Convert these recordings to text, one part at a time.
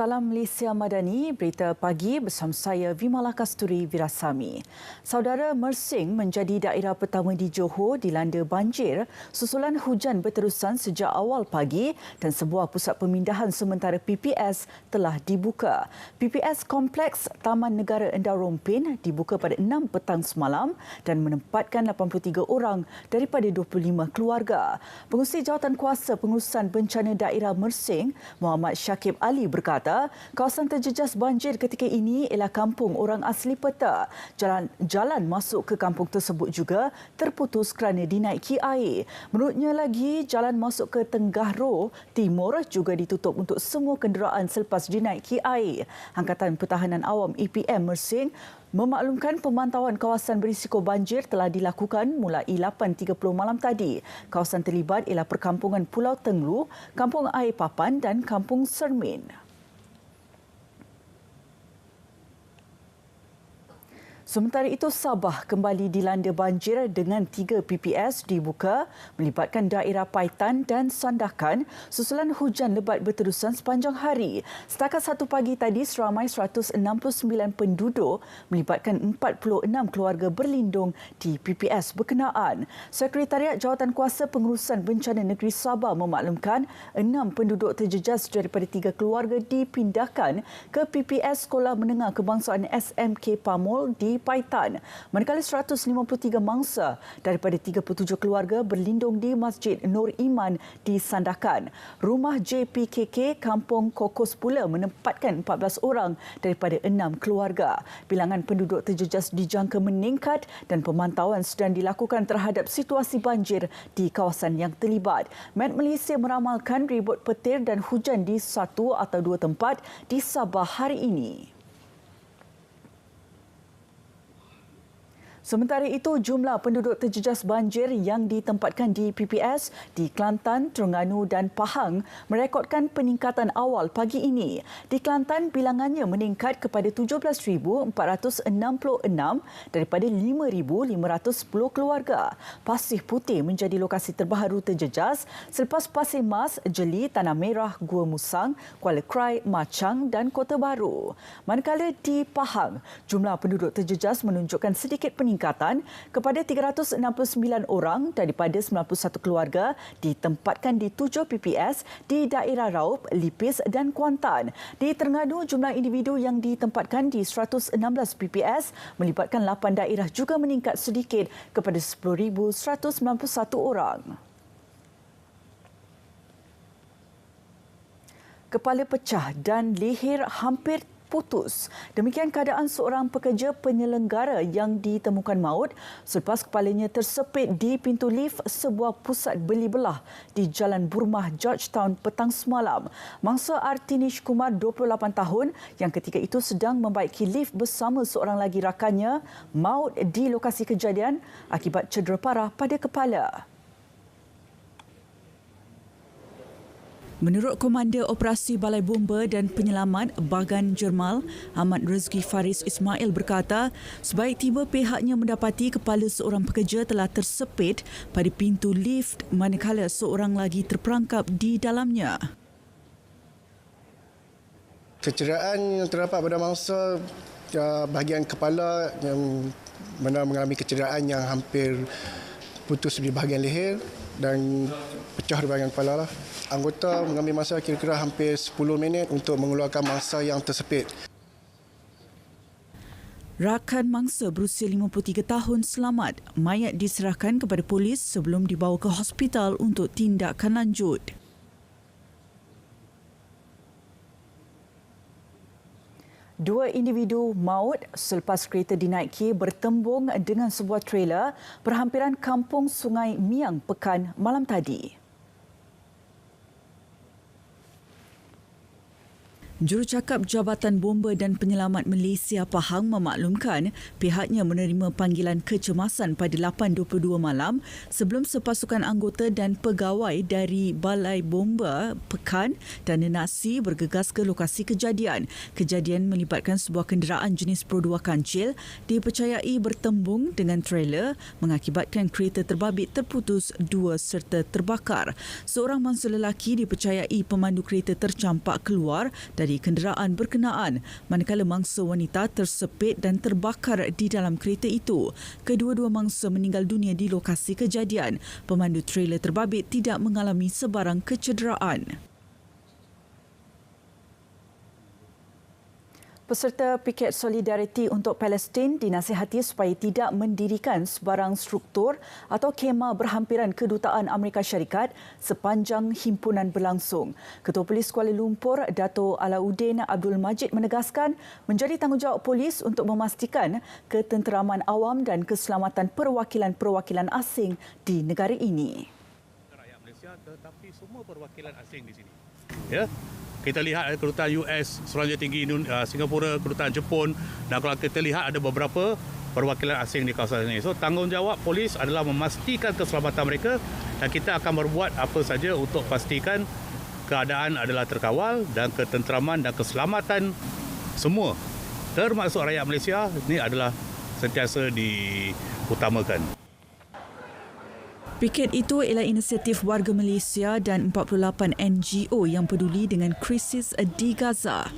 Salam Malaysia Madani, berita pagi bersama saya Vimala Kasturi Virasami. Saudara, Mersing menjadi daerah pertama di Johor dilanda banjir susulan hujan berterusan sejak awal pagi dan sebuah pusat pemindahan sementara PPS telah dibuka. PPS Kompleks Taman Negara Endau Rompin dibuka pada 6 petang semalam dan menempatkan 83 orang daripada 25 keluarga. Pengurusi Jawatankuasa Pengurusan Bencana Daerah Mersing, Muhammad Syakib Ali berkata, kawasan terjejas banjir ketika ini ialah kampung orang asli Peta. Jalan masuk ke kampung tersebut juga terputus kerana dinaiki air. Menurutnya lagi, jalan masuk ke Tenggahro Timur juga ditutup untuk semua kenderaan selepas dinaiki air. Angkatan Pertahanan Awam EPM Mersing memaklumkan pemantauan kawasan berisiko banjir telah dilakukan mulai 8.30 malam tadi. Kawasan terlibat ialah perkampungan Pulau Tenglu, Kampung Air Papan dan Kampung Sermin. Sementara itu, Sabah kembali dilanda banjir dengan 3 PPS dibuka melibatkan daerah Paitan dan Sandakan susulan hujan lebat berterusan sepanjang hari. Setakat 1 pagi tadi, seramai 169 penduduk melibatkan 46 keluarga berlindung di PPS berkenaan. Sekretariat Jawatankuasa Pengurusan Bencana Negeri Sabah memaklumkan 6 penduduk terjejas daripada 3 keluarga dipindahkan ke PPS Sekolah Menengah Kebangsaan SMK Pamol di Paitan, manakala 153 mangsa daripada 37 keluarga berlindung di Masjid Nur Iman di Sandakan. Rumah JPKK Kampung Kokos pula menempatkan 14 orang daripada 6 keluarga. Bilangan penduduk terjejas dijangka meningkat dan pemantauan sedang dilakukan terhadap situasi banjir di kawasan yang terlibat. Met Malaysia meramalkan ribut petir dan hujan di 1 atau 2 tempat di Sabah hari ini. Sementara itu, jumlah penduduk terjejas banjir yang ditempatkan di PPS di Kelantan, Terengganu dan Pahang merekodkan peningkatan awal pagi ini. Di Kelantan, bilangannya meningkat kepada 17,466 daripada 5,510 keluarga. Pasir Putih menjadi lokasi terbaharu terjejas selepas Pasir Mas, Jeli, Tanah Merah, Gua Musang, Kuala Krai, Machang dan Kota Baru. Manakala di Pahang, jumlah penduduk terjejas menunjukkan sedikit peningkatan kepada 369 orang daripada 91 keluarga ditempatkan di 7 PPS di daerah Raub, Lipis dan Kuantan. Di Terengganu, jumlah individu yang ditempatkan di 116 PPS melibatkan 8 daerah juga meningkat sedikit kepada 10,191 orang. Kepala pecah dan leher hampir putus. Demikian keadaan seorang pekerja penyelenggara yang ditemukan maut selepas kepalanya tersepit di pintu lift sebuah pusat beli belah di Jalan Burmah, Georgetown petang semalam. Mangsa Artinish Kumar, 28 tahun, yang ketika itu sedang membaiki lift bersama seorang lagi rakannya, maut di lokasi kejadian akibat cedera parah pada kepala. Menurut Komander Operasi Balai Bomba dan Penyelamat Bagan Jermal, Ahmad Rezki Faris Ismail berkata, sebaik tiba pihaknya mendapati kepala seorang pekerja telah tersepit pada pintu lift manakala seorang lagi terperangkap di dalamnya. Kecederaan yang terdapat pada mangsa bahagian kepala yang mengalami kecederaan yang hampir putus di bahagian leher dan pecah di bahagian kepala lah. Anggota mengambil masa kira-kira hampir 10 minit untuk mengeluarkan mangsa yang tersepit. Rakan mangsa berusia 53 tahun selamat. Mayat diserahkan kepada polis sebelum dibawa ke hospital untuk tindakan lanjut. Dua individu maut selepas kereta dinaiki bertembung dengan sebuah trailer berhampiran kampung Sungai Miang, Pekan malam tadi. Jurucakap Jabatan Bomba dan Penyelamat Malaysia Pahang memaklumkan pihaknya menerima panggilan kecemasan pada 8.22 malam sebelum sepasukan anggota dan pegawai dari Balai Bomba Pekan dan Nenasi bergegas ke lokasi kejadian. Kejadian melibatkan sebuah kenderaan jenis Pro 2 kancil dipercayai bertembung dengan trailer mengakibatkan kereta terbabit terputus 2 serta terbakar. Seorang mangsa lelaki dipercayai pemandu kereta tercampak keluar dari menjadi kenderaan berkenaan manakala mangsa wanita tersepit dan terbakar di dalam kereta itu. Kedua-dua mangsa meninggal dunia di lokasi kejadian. Pemandu trailer terbabit tidak mengalami sebarang kecederaan. Peserta piket solidariti untuk Palestin dinasihati supaya tidak mendirikan sebarang struktur atau kemah berhampiran Kedutaan Amerika Syarikat sepanjang himpunan berlangsung. Ketua Polis Kuala Lumpur, Dato' Alauddin Abdul Majid menegaskan menjadi tanggungjawab polis untuk memastikan ketenteraman awam dan keselamatan perwakilan-perwakilan asing di negara ini. Rakyat Malaysia tetapi semua perwakilan asing di sini. Ya. Kita lihat ada kedutaan US, Suruhanjaya Tinggi Singapura, kedutaan Jepun, dan kalau kita lihat ada beberapa perwakilan asing di kawasan ini. So tanggungjawab polis adalah memastikan keselamatan mereka dan kita akan berbuat apa saja untuk pastikan keadaan adalah terkawal dan ketenteraman dan keselamatan semua termasuk rakyat Malaysia ini adalah sentiasa diutamakan. Piket itu ialah inisiatif warga Malaysia dan 48 NGO yang peduli dengan krisis di Gaza.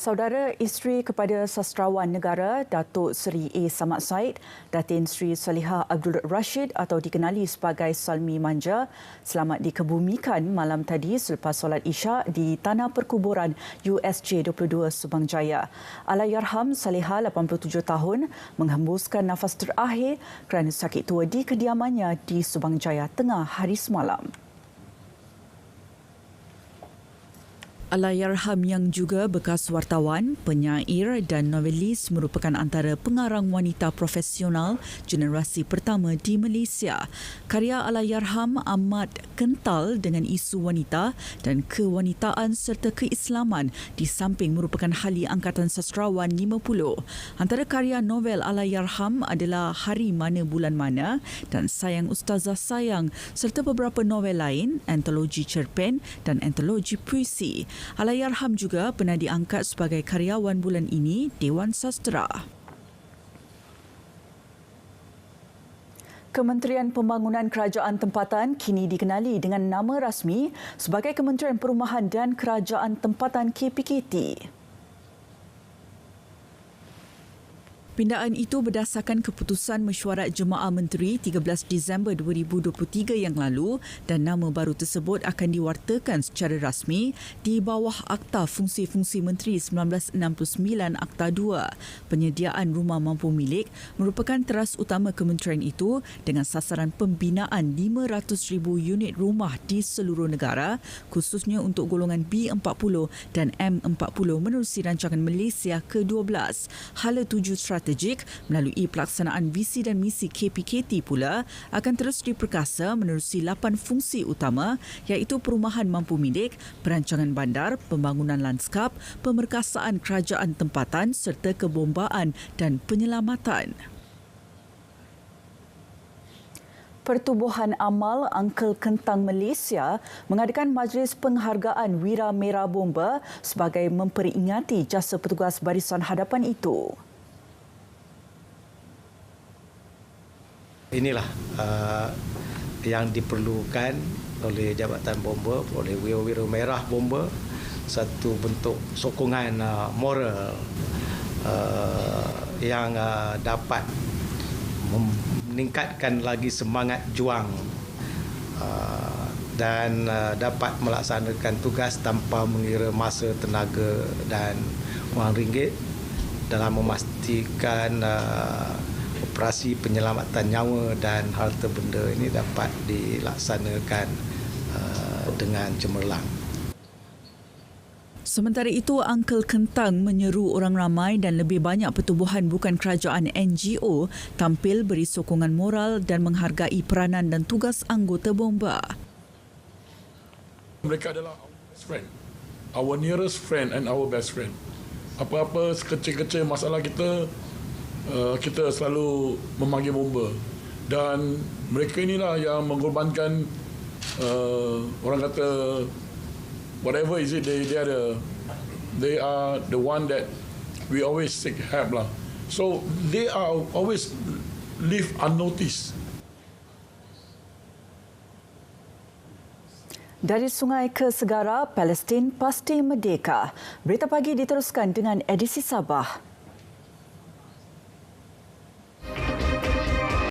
Saudara isteri kepada sastrawan negara Datuk Seri A. Samad Said, Datin Sri Salihah Abdul Rashid atau dikenali sebagai Salmi Manja, selamat dikebumikan malam tadi selepas solat Isyak di Tanah Perkuburan USJ 22 Subang Jaya. Allahyarham Salihah 87 tahun menghembuskan nafas terakhir kerana sakit tua di kediamannya di Subang Jaya tengah hari semalam. Allahyarham yang juga bekas wartawan, penyair dan novelis merupakan antara pengarang wanita profesional generasi pertama di Malaysia. Karya Allahyarham amat kental dengan isu wanita dan kewanitaan serta keislaman di samping merupakan ahli Angkatan Sastrawan 50. Antara karya novel Allahyarham adalah Hari Mana Bulan Mana dan Sayang Ustazah Sayang serta beberapa novel lain, antologi cerpen dan antologi puisi. Allahyarham juga pernah diangkat sebagai karyawan bulan ini Dewan Sastera. Kementerian Pembangunan Kerajaan Tempatan kini dikenali dengan nama rasmi sebagai Kementerian Perumahan dan Kerajaan Tempatan KPKT. Pindaan itu berdasarkan keputusan Mesyuarat Jemaah Menteri 13 Disember 2023 yang lalu dan nama baru tersebut akan diwartakan secara rasmi di bawah Akta Fungsi-Fungsi Menteri 1969 Akta 2. Penyediaan rumah mampu milik merupakan teras utama kementerian itu dengan sasaran pembinaan 500,000 unit rumah di seluruh negara khususnya untuk golongan B40 dan M40 menerusi rancangan Malaysia ke-12. Hala tuju strategik melalui pelaksanaan visi dan misi KPKT pula akan terus diperkasa menerusi 8 fungsi utama iaitu perumahan mampu milik, perancangan bandar, pembangunan lanskap, pemerkasaan kerajaan tempatan serta kebombaan dan penyelamatan. Pertubuhan Amal Angkel Kentang Malaysia mengadakan majlis penghargaan Wira Merah Bomba sebagai memperingati jasa petugas barisan hadapan itu. Inilah yang diperlukan oleh Jabatan Bomba, oleh Wira Merah Bomba, satu bentuk sokongan moral yang dapat meningkatkan lagi semangat juang dan dapat melaksanakan tugas tanpa mengira masa, tenaga dan wang ringgit dalam memastikan operasi penyelamatan nyawa dan harta benda ini dapat dilaksanakan dengan cemerlang. Sementara itu, Angkel Kentang menyeru orang ramai dan lebih banyak pertubuhan bukan kerajaan NGO tampil beri sokongan moral dan menghargai peranan dan tugas anggota bomba. Mereka adalah our best friend, our nearest friend and our best friend. Apa-apa sekecil-kecil masalah kita, kita selalu memanggil bomba. Dan mereka inilah yang mengorbankan, orang kata, whatever is it, they are the one that we always seek help lah. So they are always leave unnoticed. Dari sungai ke segara, Palestin pasti merdeka. Berita pagi diteruskan dengan edisi Sabah.